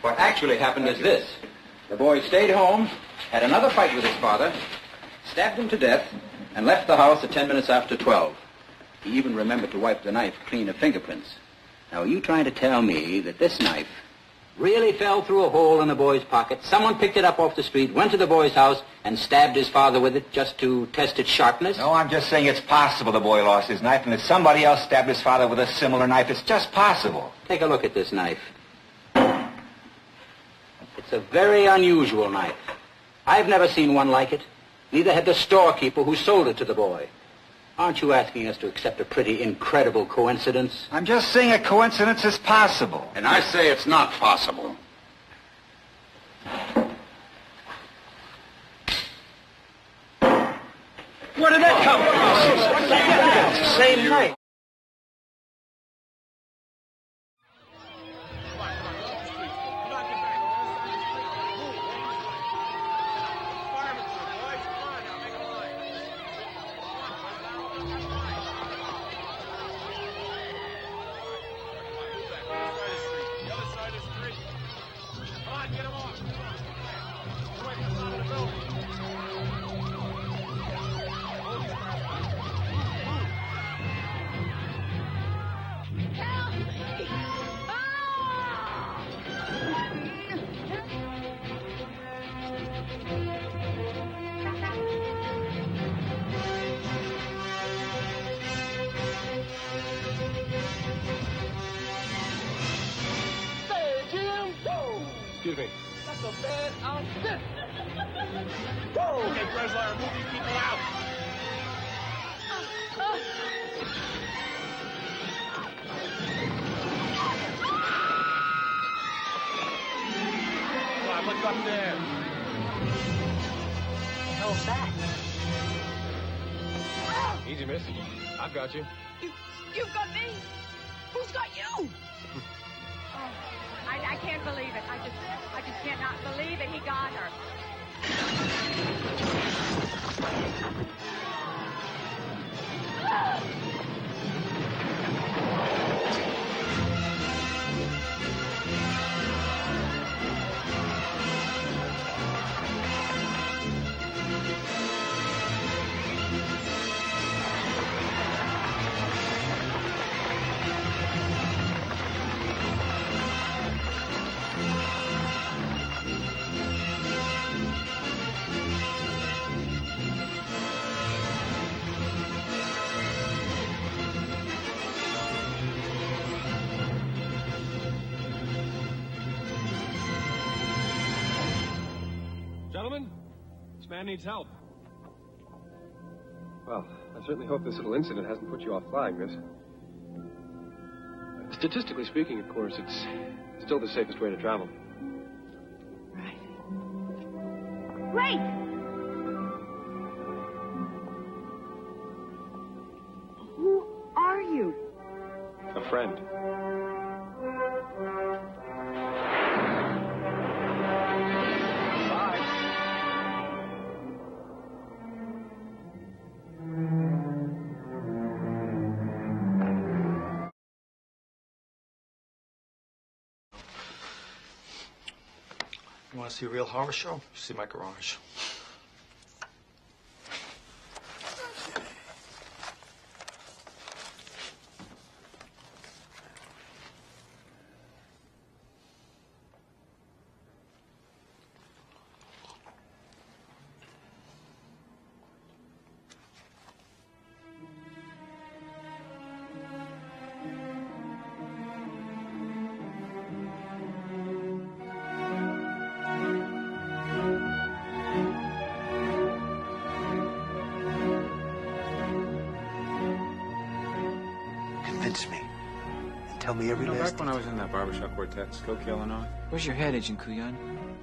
What actually happened is this. The boy stayed home, had another fight with his father, stabbed him to death, and left the house at 10 minutes after 12. He even remembered to wipe the knife clean of fingerprints. Now, are you trying to tell me that this knife really fell through a hole in the boy's pocket? Someone picked it up off the street, went to the boy's house, and stabbed his father with it just to test its sharpness? No, I'm just saying it's possible the boy lost his knife and that somebody else stabbed his father with a similar knife. It's just possible. Take a look at this knife. It's a very unusual knife. I've never seen one like it. Neither had the storekeeper who sold it to the boy. Aren't you asking us to accept a pretty incredible coincidence? I'm just saying a coincidence is possible. And I say it's not possible. Where did that come from? It's the same night. Excuse me. That's a bad outfit. Whoa! Okay, Breslau, move these people out. Come on, look up there. What the hell's that? Easy, miss. I've got you. You've got me? Who's got you? I can't believe it. I just cannot believe it. He got her. Gentlemen, this man needs help. Well, I certainly hope this little incident hasn't put you off flying, miss. Statistically speaking, of course, it's still the safest way to travel. Right. Great! Who are you? A friend. You want to see a real horror show? See my garage. Convince me. And tell me every last back when I was in that barbershop quartet, Skokie, Illinois. Where's your head, Agent Kuyan?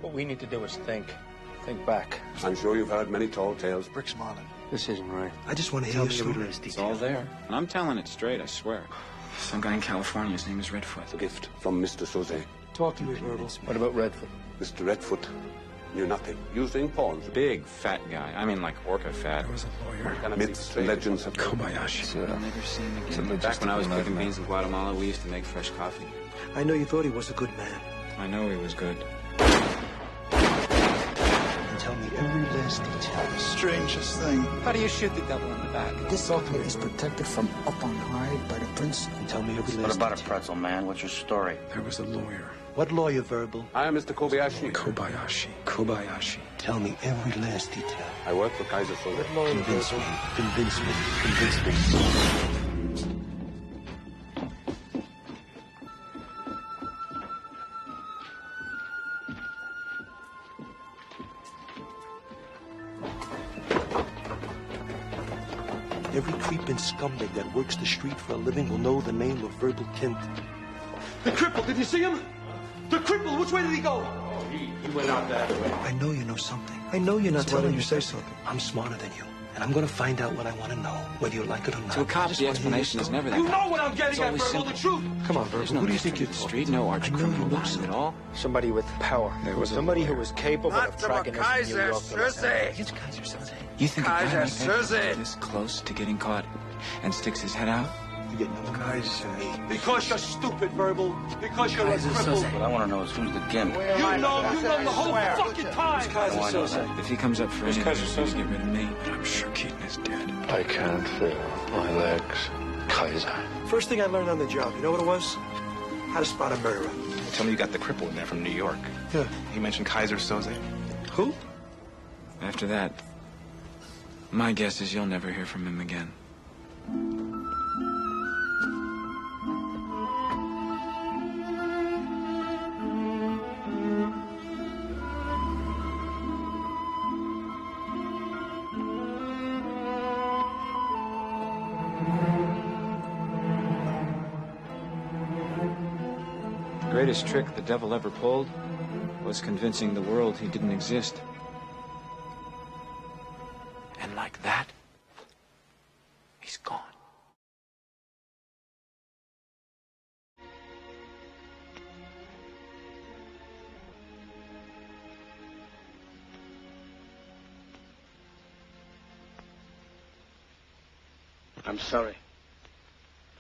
What we need to do is think. Think back. I'm sure you've heard many tall tales. Bricks Marlin. This isn't right. I just want to hear your story. It's all there. And I'm telling it straight, I swear. Some guy in California, his name is Redfoot. A gift from Mr. Soze. Talk to me, Verbal. What about Redfoot? Mr. Redfoot knew nothing. Using pawns. Big, fat guy. I mean, like orca fat. I was a lawyer. Myths and legends. Kobayashi. I'll never see him again. Back when I was cooking beans in Guatemala, we used to make fresh coffee. I know you thought he was a good man. I know he was good. And tell me every last detail. The strangest thing. How do you shoot the devil in the back? This officer is protected from up on high by the prince. And tell me every last What about detail. a pretzel, man? What's your story? There was a lawyer. What lawyer, Verbal? I am Mr. Kobayashi. Kobayashi. Tell me every last detail. I work for Kaiser Soze. Convince me. Convince me. Convince me. Every creeping scumbag that works the street for a living will know the name of Verbal Kint. The cripple, did you see him? The cripple, which way did he go? He went out that way. I know you know something. I know you're not So why telling don't me you say something? I'm smarter than you. And I'm going to find out what I want to know, whether you like it or not. To a cop, the explanation is never that. You know what I'm getting It's at, always Verbal, the simple. truth. Come on, There's Verbal. no Who do you think mystery you're in the street, no arch I know criminal you know behind it something. all. Somebody with power. There was a somebody lawyer. who was capable of tracking us from New York to Los Angeles. It's Kaiser Soze. You think a guy Kaiser like that Soze. gets this close to getting caught and sticks his head out? You get no guys to me. Because you're stupid, Verbal. Because you're a Kaiser cripple. Soze. What I want to know is who's the gimp. You know the whole fucking time. Oh, I know that. If he comes up for Who's anything, Kaiser he's Soze? get rid of me. But I'm sure Keaton is dead. I can't feel my legs. Kaiser. First thing I learned on the job, you know what it was? How to spot a murderer. Tell me you got the cripple in there from New York. Yeah. He mentioned Kaiser Soze. Who? After that, my guess is you'll never hear from him again. The greatest trick the devil ever pulled was convincing the world he didn't exist. And like that, he's gone. I'm sorry.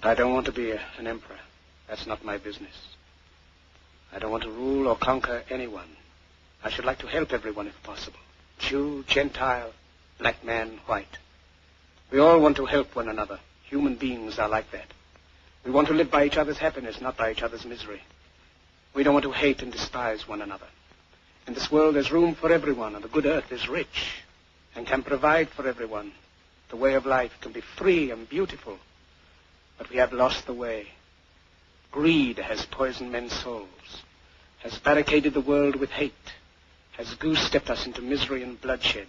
But I don't want to be an emperor. That's not my business. I don't want to rule or conquer anyone. I should like to help everyone if possible. Jew, Gentile, black man, white. We all want to help one another. Human beings are like that. We want to live by each other's happiness, not by each other's misery. We don't want to hate and despise one another. In this world, there's room for everyone, and the good earth is rich and can provide for everyone. The way of life can be free and beautiful, but we have lost the way. Greed has poisoned men's souls, has barricaded the world with hate, has goose-stepped us into misery and bloodshed.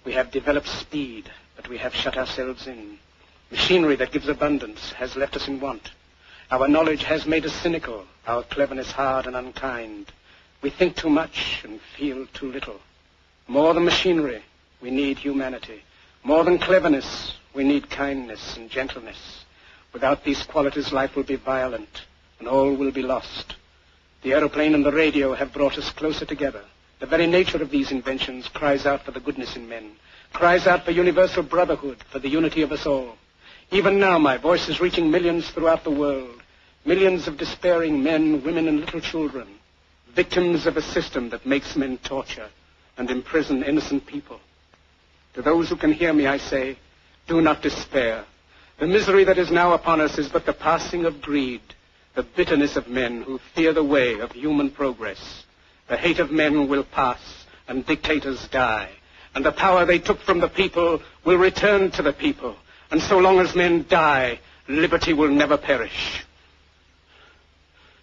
We have developed speed, but we have shut ourselves in. Machinery that gives abundance has left us in want. Our knowledge has made us cynical, our cleverness hard and unkind. We think too much and feel too little. More than machinery, we need humanity. More than cleverness, we need kindness and gentleness. Without these qualities, life will be violent, and all will be lost. The aeroplane and the radio have brought us closer together. The very nature of these inventions cries out for the goodness in men, cries out for universal brotherhood, for the unity of us all. Even now, my voice is reaching millions throughout the world, millions of despairing men, women, and little children, victims of a system that makes men torture and imprison innocent people. To those who can hear me, I say, do not despair. The misery that is now upon us is but the passing of greed, the bitterness of men who fear the way of human progress. The hate of men will pass, and dictators die, and the power they took from the people will return to the people. And so long as men die, liberty will never perish.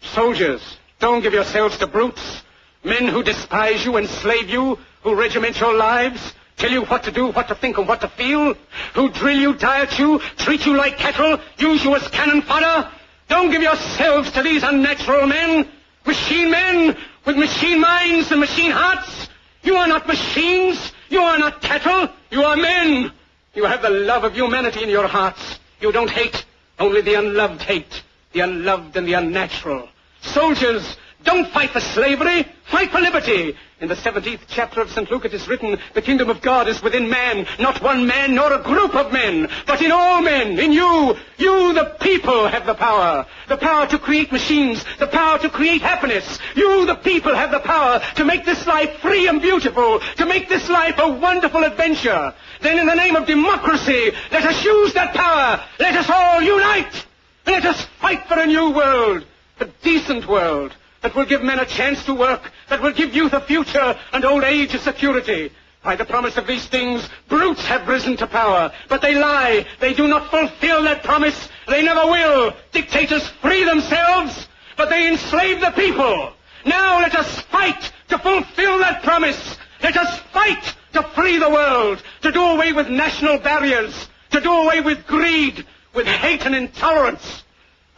Soldiers, don't give yourselves to brutes, men who despise you, enslave you, who regiment your lives, tell you what to do, what to think, and what to feel, who drill you, diet you, treat you like cattle, use you as cannon fodder. Don't give yourselves to these unnatural men, machine men with machine minds and machine hearts. You are not machines. You are not cattle. You are men. You have the love of humanity in your hearts. You don't hate. Only the unloved hate. The unloved and the unnatural. Soldiers, Don't fight for slavery. Fight for liberty. In the 17th chapter of St. Luke it is written, the kingdom of God is within man, not one man nor a group of men, but in all men, in you. You, the people, have the power. The power to create machines, the power to create happiness. You, the people, have the power to make this life free and beautiful, to make this life a wonderful adventure. Then in the name of democracy, let us use that power. Let us all unite. Let us fight for a new world, a decent world, that will give men a chance to work, that will give youth a future and old age a security. By the promise of these things, brutes have risen to power, but they lie. They do not fulfill that promise. They never will. Dictators free themselves, but they enslave the people. Now let us fight to fulfill that promise. Let us fight to free the world, to do away with national barriers, to do away with greed, with hate and intolerance.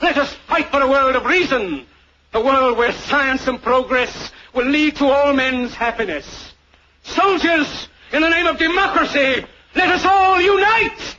Let us fight for a world of reason, a world where science and progress will lead to all men's happiness. Soldiers, in the name of democracy, let us all unite!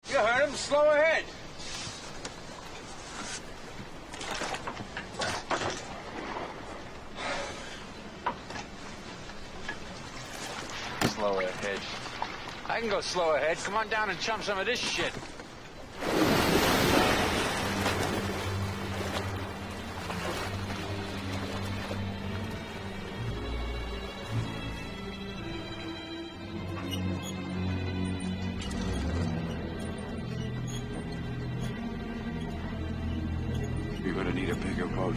You heard him. Slow ahead. Slow ahead. I can go slow ahead. Come on down and chum some of this shit. You're gonna need a bigger boat.